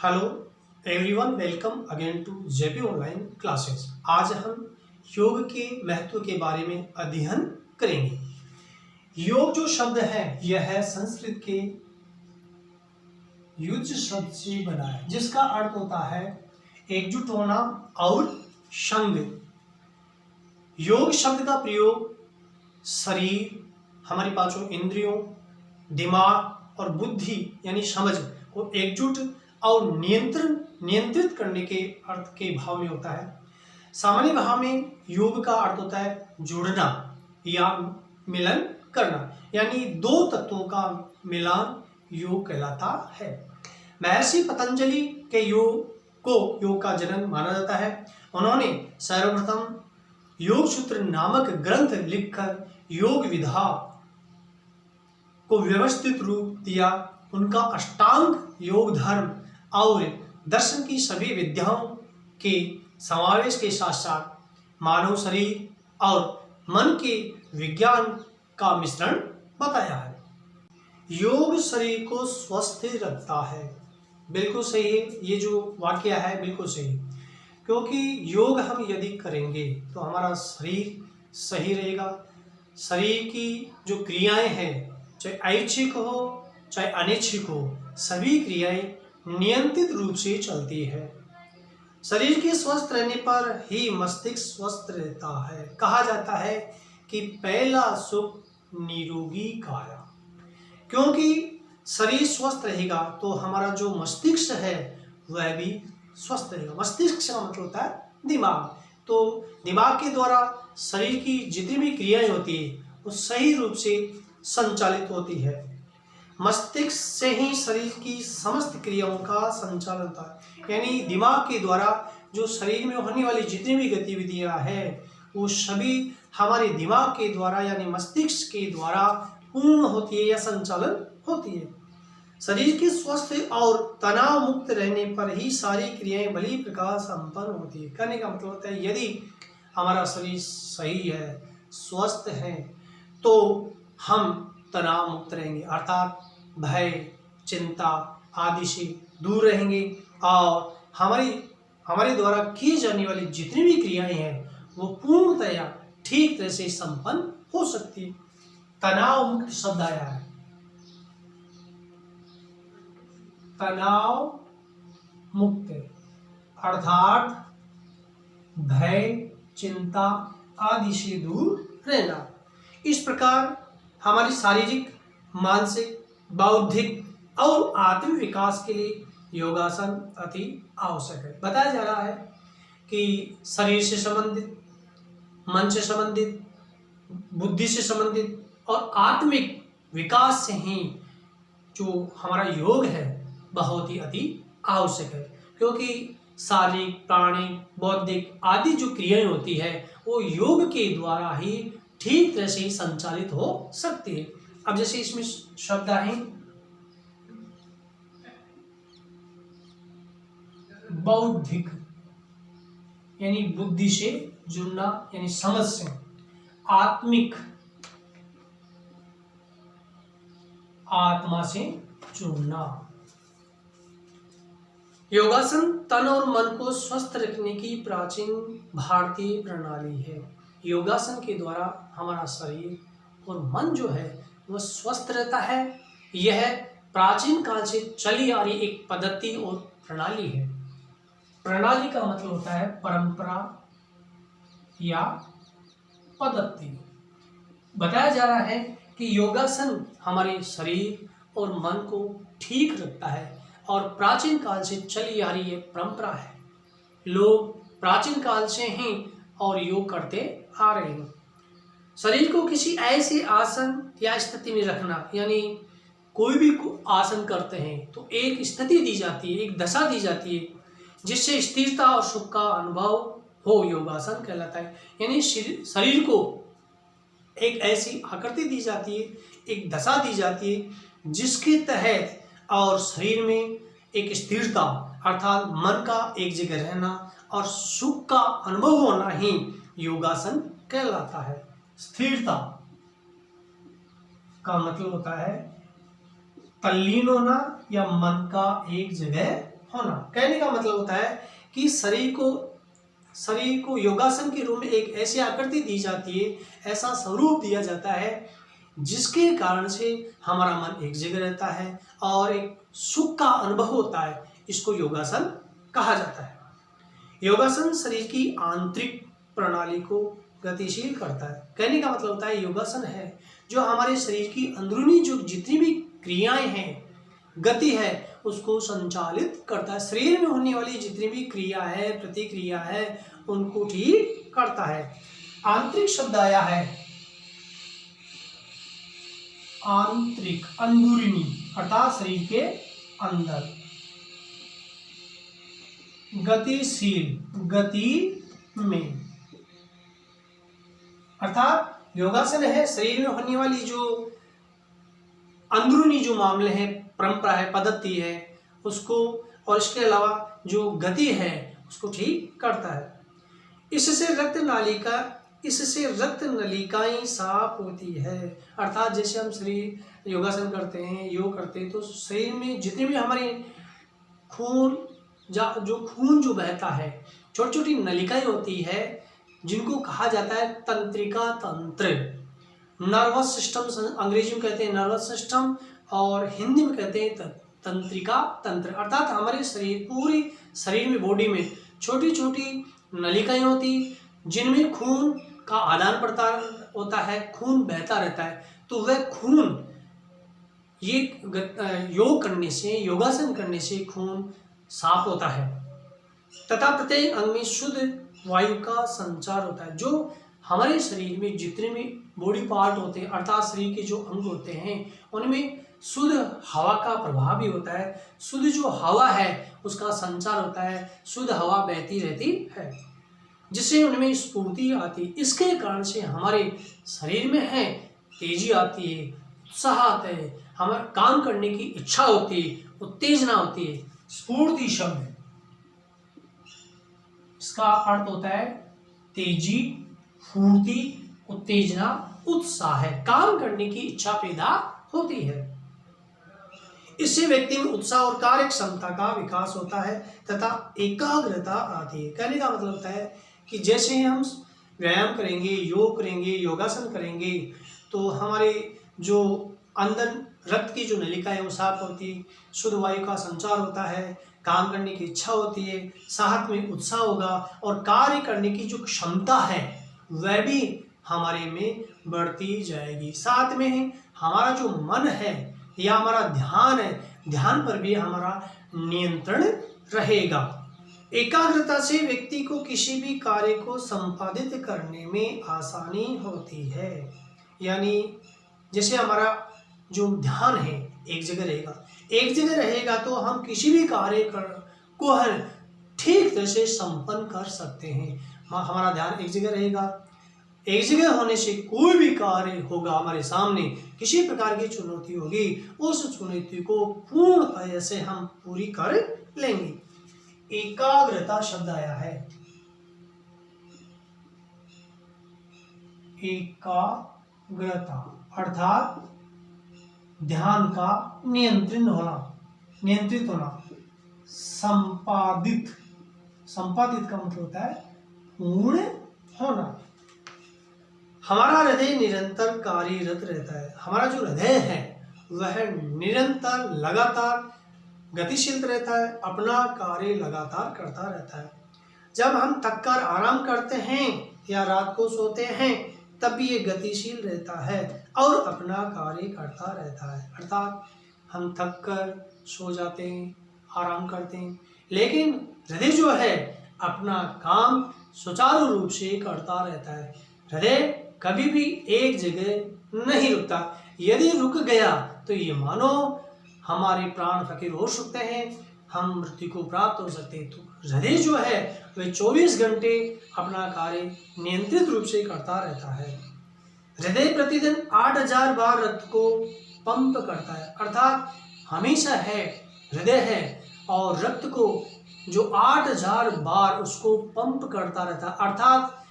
Hello everyone, welcome again to JP online classes. आज हम योग के महत्व के बारे में अध्ययन करेंगे। योग जो शब्द है यह है संस्कृत के युज शब्द से बना है, जिसका अर्थ होता है एकजुट होना और संग। योग शब्द का प्रयोग शरीर, हमारी पांचों इंद्रियों, दिमाग और बुद्धि यानी समझ को एकजुट और नियंत्रित करने के अर्थ के भाव में होता है। सामान्य भाव में योग का अर्थ होता है जुड़ना या मिलन करना, यानी दो तत्वों का मिलान योग कहलाता है। महर्षि पतंजलि के योग का जन्म माना जाता है। उन्होंने सर्वप्रथम योग सूत्र नामक ग्रंथ लिखकर योग विधा को व्यवस्थित रूप दिया। उनका अष्टांग योग धर्म और दर्शन की सभी विद्याओं के समावेश के साथ साथ मानव शरीर और मन के विज्ञान का मिश्रण बताया है। योग शरीर को स्वस्थ रखता है। बिल्कुल सही है, ये जो वाक्य है बिल्कुल सही, क्योंकि योग हम यदि करेंगे तो हमारा शरीर सही रहेगा। शरीर की जो क्रियाएं हैं, चाहे ऐच्छिक हो चाहे अनैच्छिक हो, सभी क्रियाएं नियंत्रित रूप से चलती है। शरीर के स्वस्थ रहने पर ही मस्तिष्क स्वस्थ रहता है। कहा जाता है कि पहला सुख निरोगी काया, क्योंकि शरीर स्वस्थ रहेगा तो हमारा जो मस्तिष्क है वह भी स्वस्थ रहेगा। मस्तिष्क का मतलब होता है दिमाग। तो दिमाग के द्वारा शरीर की जितनी भी क्रियाएं होती है वो सही रूप से संचालित होती है। मस्तिष्क से ही शरीर की समस्त क्रियाओं का संचालन होता है, यानी दिमाग के द्वारा जो शरीर में होने वाली जितनी भी गतिविधियां हैं वो सभी हमारे दिमाग के द्वारा यानी मस्तिष्क के द्वारा पूर्ण होती है या संचालन होती है। शरीर के स्वस्थ और तनाव मुक्त रहने पर ही सारी क्रियाएं भली प्रकार संपन्न होती है। कहने का मतलब होता है यदि हमारा शरीर सही है, स्वस्थ है, तो हम तनाव मुक्त रहेंगे, अर्थात भय, चिंता आदि से दूर रहेंगे और हमारे द्वारा की जाने वाली जितनी भी क्रियाएं हैं वो पूर्णतया ठीक तरह से संपन्न हो सकती है। तनाव मुक्त शब्द आया है। तनाव मुक्त अर्थात भय, चिंता आदि से दूर रहना। इस प्रकार हमारी शारीरिक, मानसिक, बौद्धिक और आत्मिक विकास के लिए योगासन अति आवश्यक है। बताया जा रहा है कि शरीर से संबंधित, मन से संबंधित, बुद्धि से संबंधित और आत्मिक विकास से ही जो हमारा योग है बहुत ही अति आवश्यक है, क्योंकि शारीरिक, प्राणिक, बौद्धिक आदि जो क्रियाएं होती है वो योग के द्वारा ही ठीक तरह से संचालित हो सकती है। अब जैसे इसमें शब्द आए बौद्धिक, यानी बुद्धि से जुड़ना यानी समझ से, आत्मिक, आत्मा से जुड़ना। योगासन तन और मन को स्वस्थ रखने की प्राचीन भारतीय प्रणाली है। योगासन के द्वारा हमारा शरीर और मन जो है वह स्वस्थ रहता है। यह प्राचीन काल से चली आ रही एक पद्धति और प्रणाली है। प्रणाली का मतलब होता है परंपरा या पद्धति। बताया जा रहा है कि योगासन हमारे शरीर और मन को ठीक रखता है और प्राचीन काल से चली आ रही ये परंपरा है। लोग प्राचीन काल से ही और योग करते आ रहे हैं। शरीर को किसी ऐसे आसन या स्थिति में रखना, यानी कोई भी आसन करते हैं तो एक स्थिति दी जाती है, एक दशा दी जाती है जिससे स्थिरता और सुख का अनुभव हो, योगासन कहलाता है। यानी शरीर को एक ऐसी आकृति दी जाती है, एक दशा दी जाती है जिसके तहत और शरीर में एक स्थिरता अर्थात मन का एक जगह रहना और सुख का अनुभव होना ही योगासन कहलाता है। स्थिरता का मतलब होता है तल्लीन होना या मन का एक जगह होना। कहने का मतलब होता है कि शरीर को योगासन के रूप में एक ऐसी आकृति दी जाती है, ऐसा स्वरूप दिया जाता है जिसके कारण से हमारा मन एक जगह रहता है और एक सुख का अनुभव होता है। इसको योगासन कहा जाता है। योगासन शरीर की आंतरिक प्रणाली को गतिशील करता है। कहने का मतलब होता है योगासन है जो हमारे शरीर की अंदरूनी जो जितनी भी क्रियाएं हैं, गति है, उसको संचालित करता है। शरीर में होने वाली जितनी भी क्रिया है, प्रतिक्रिया है, उनको ठीक करता है। आंतरिक शब्द आया है आंतरिक, अंदरूनी अर्थात शरीर के अंदर। गतिशील, गति में, अर्थात योगासन है शरीर में होने वाली जो अंदरूनी जो मामले हैं, परंपरा है, पद्धति है, उसको, और इसके अलावा जो गति है उसको ठीक करता है। इससे रक्त नलिकाएं साफ होती है। अर्थात जैसे हम शरीर योगासन करते हैं, योग करते हैं, तो शरीर में जितने भी हमारे खून जो बहता है, छोटी छोटी नलिकाएं होती है जिनको कहा जाता है तंत्रिका तंत्र। नर्वस सिस्टम अंग्रेजी में कहते हैं नर्वस सिस्टम और हिंदी में कहते हैं तंत्रिका तंत्र। अर्थात हमारे पूरी शरीर में, बॉडी में छोटी छोटी नलिकाएं होती जिनमें खून का आदान प्रदान होता है, खून बहता रहता है। तो वह खून ये योग करने से, योगासन करने से खून साफ होता है तथा प्रत्येक अंग में शुद्ध वायु का संचार होता है। जो हमारे शरीर में जितने भी बॉडी पार्ट होते हैं, अर्थात शरीर के जो अंग होते हैं, उनमें शुद्ध हवा का प्रभाव भी होता है। शुद्ध जो हवा है उसका संचार होता है, शुद्ध हवा बहती रहती है जिससे उनमें स्फूर्ति आती है। इसके कारण से हमारे शरीर में है तेजी आती है, उत्साह आता है, हमारे काम करने की इच्छा होती है, उत्तेजना होती है। स्फूर्ति शब्द, इसका अर्थ होता है तेजी, फूर्ति, उत्तेजना, उत्साह है, काम करने की इच्छा पैदा होती है। इससे व्यक्ति में उत्साह और कार्य क्षमता का विकास होता है तथा एकाग्रता आती है। कहने का मतलब होता है कि जैसे हम व्यायाम करेंगे, योग करेंगे, योगासन करेंगे, तो हमारे जो अंदर रक्त की जो नलिका है वो साफ होती है, शुद्ध वायु का संचार होता है, काम करने की इच्छा होती है, साथ में उत्साह होगा और कार्य करने की जो क्षमता है वह भी हमारे में बढ़ती जाएगी। साथ में हमारा जो मन है या हमारा ध्यान है, ध्यान पर भी हमारा नियंत्रण रहेगा। एकाग्रता से व्यक्ति को किसी भी कार्य को संपादित करने में आसानी होती है। यानी जैसे हमारा जो ध्यान है एक जगह रहेगा तो हम किसी भी कार्य को ठीक तरह से संपन्न कर सकते हैं। हमारा ध्यान एक जगह रहेगा, एक जगह होने से कोई भी कार्य होगा हमारे सामने, किसी प्रकार की चुनौती होगी, उस चुनौती को पूर्ण तरह से हम पूरी कर लेंगे। एकाग्रता शब्द आया है, एकाग्रता अर्थात ध्यान का नियंत्रित होना। संपादित का मतलब होता है पूर्ण होना। हमारा हृदय निरंतर कार्यरत रहता है। हमारा जो हृदय है वह निरंतर लगातार गतिशील रहता है, अपना कार्य लगातार करता रहता है। जब हम थककर आराम करते हैं या रात को सोते हैं तब भी ये गतिशील रहता है और अपना कार्य करता रहता है। अर्थात हम थककर सो जाते हैं, आराम करते हैं, लेकिन हृदय जो है अपना काम सुचारू रूप से करता रहता है। हृदय कभी भी एक जगह नहीं रुकता। यदि रुक गया तो ये मानो हमारे प्राण फकीर हो सकते हैं, हम मृत्यु को प्राप्त हो सकते हैं। तो हृदय जो है वह 24 घंटे अपना कार्य नियंत्रित रूप से करता रहता है। हृदय प्रतिदिन 8000 बार रक्त को पंप करता है। अर्थात हमेशा है हृदय है और रक्त को जो 8000 बार उसको पंप करता रहता है, अर्थात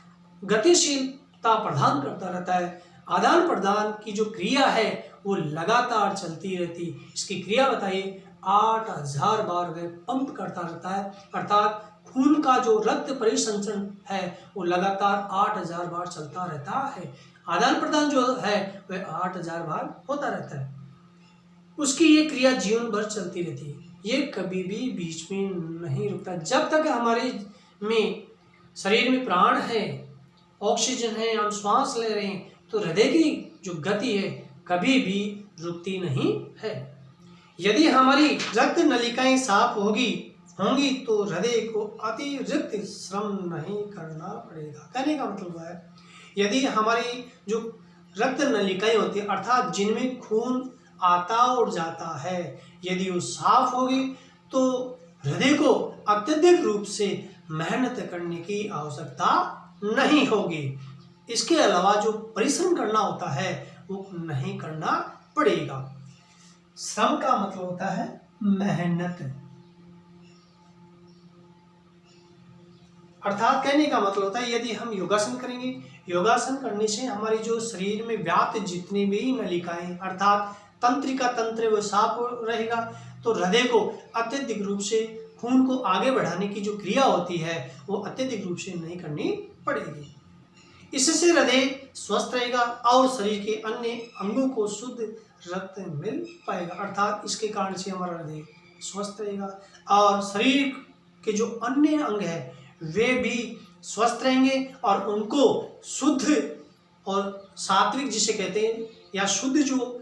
गतिशीलता प्रदान करता रहता है। आदान प्रदान की जो क्रिया है वो लगातार चलती रहती। इसकी क्रिया बताइए। 8000 बार वह पंप करता रहता है, अर्थात खून का जो रक्त परिसंचरण है वो लगातार 8000 बार चलता रहता है। आदान प्रदान जो है वह 8000 बार होता रहता है। उसकी ये क्रिया जीवन भर चलती रहती है, ये कभी भी बीच में नहीं रुकता। जब तक हमारे में शरीर में प्राण है, ऑक्सीजन है, हम श्वास ले रहे हैं, तो हृदय की जो गति है कभी भी रुकती नहीं है। यदि हमारी रक्त नलिकाएं साफ होंगी तो हृदय को अतिरिक्त श्रम नहीं करना पड़ेगा। कहने का मतलब है, यदि हमारी जो रक्त नलिकाएं होती है, अर्थात जिनमें खून आता और जाता है, यदि वो साफ होगी तो हृदय को अत्यधिक रूप से मेहनत करने की आवश्यकता नहीं होगी। इसके अलावा जो परिश्रम करना होता है वो नहीं करना पड़ेगा। श्रम का मतलब होता है मेहनत, अर्थात कहने का मतलब होता है यदि हम योगासन करेंगे, योगासन करने से हमारी जो शरीर में व्याप्त जितनी भी नलिकाएं अर्थात तंत्रिका तंत्र वो साफ रहेगा, तो हृदय को अत्यधिक रूप से खून को आगे बढ़ाने की जो क्रिया होती है वो अत्यधिक रूप से नहीं करनी पड़ेगी। इससे हृदय स्वस्थ रहेगा और शरीर के अन्य अंगों को शुद्ध रक्त मिल पाएगा, अर्थात इसके कारण से हमारा हृदय स्वस्थ रहेगा और शरीर के जो अन्य अंग है वे भी स्वस्थ रहेंगे और उनको शुद्ध और सात्विक जिसे कहते हैं या शुद्ध जो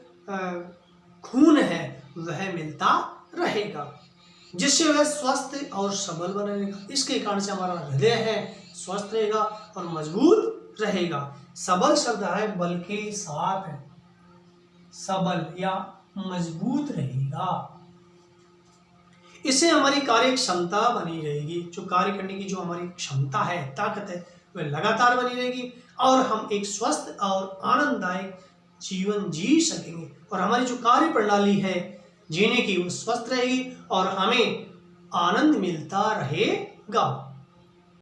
खून है वह मिलता रहेगा, जिससे वह स्वस्थ और सबल बना रहेगा। इसके कारण से हमारा हृदय है स्वस्थ रहेगा और मजबूत रहेगा। सबल शब्द है बल के साथ है, सबल या मजबूत रहेगा। इससे हमारी कार्य क्षमता बनी रहेगी, जो कार्य करने की जो हमारी क्षमता है, ताकत है, वह लगातार बनी रहेगी और हम एक स्वस्थ और आनंददायक जीवन जी सकेंगे और हमारी जो कार्य प्रणाली है जीने की वो स्वस्थ रहेगी और हमें आनंद मिलता रहेगा।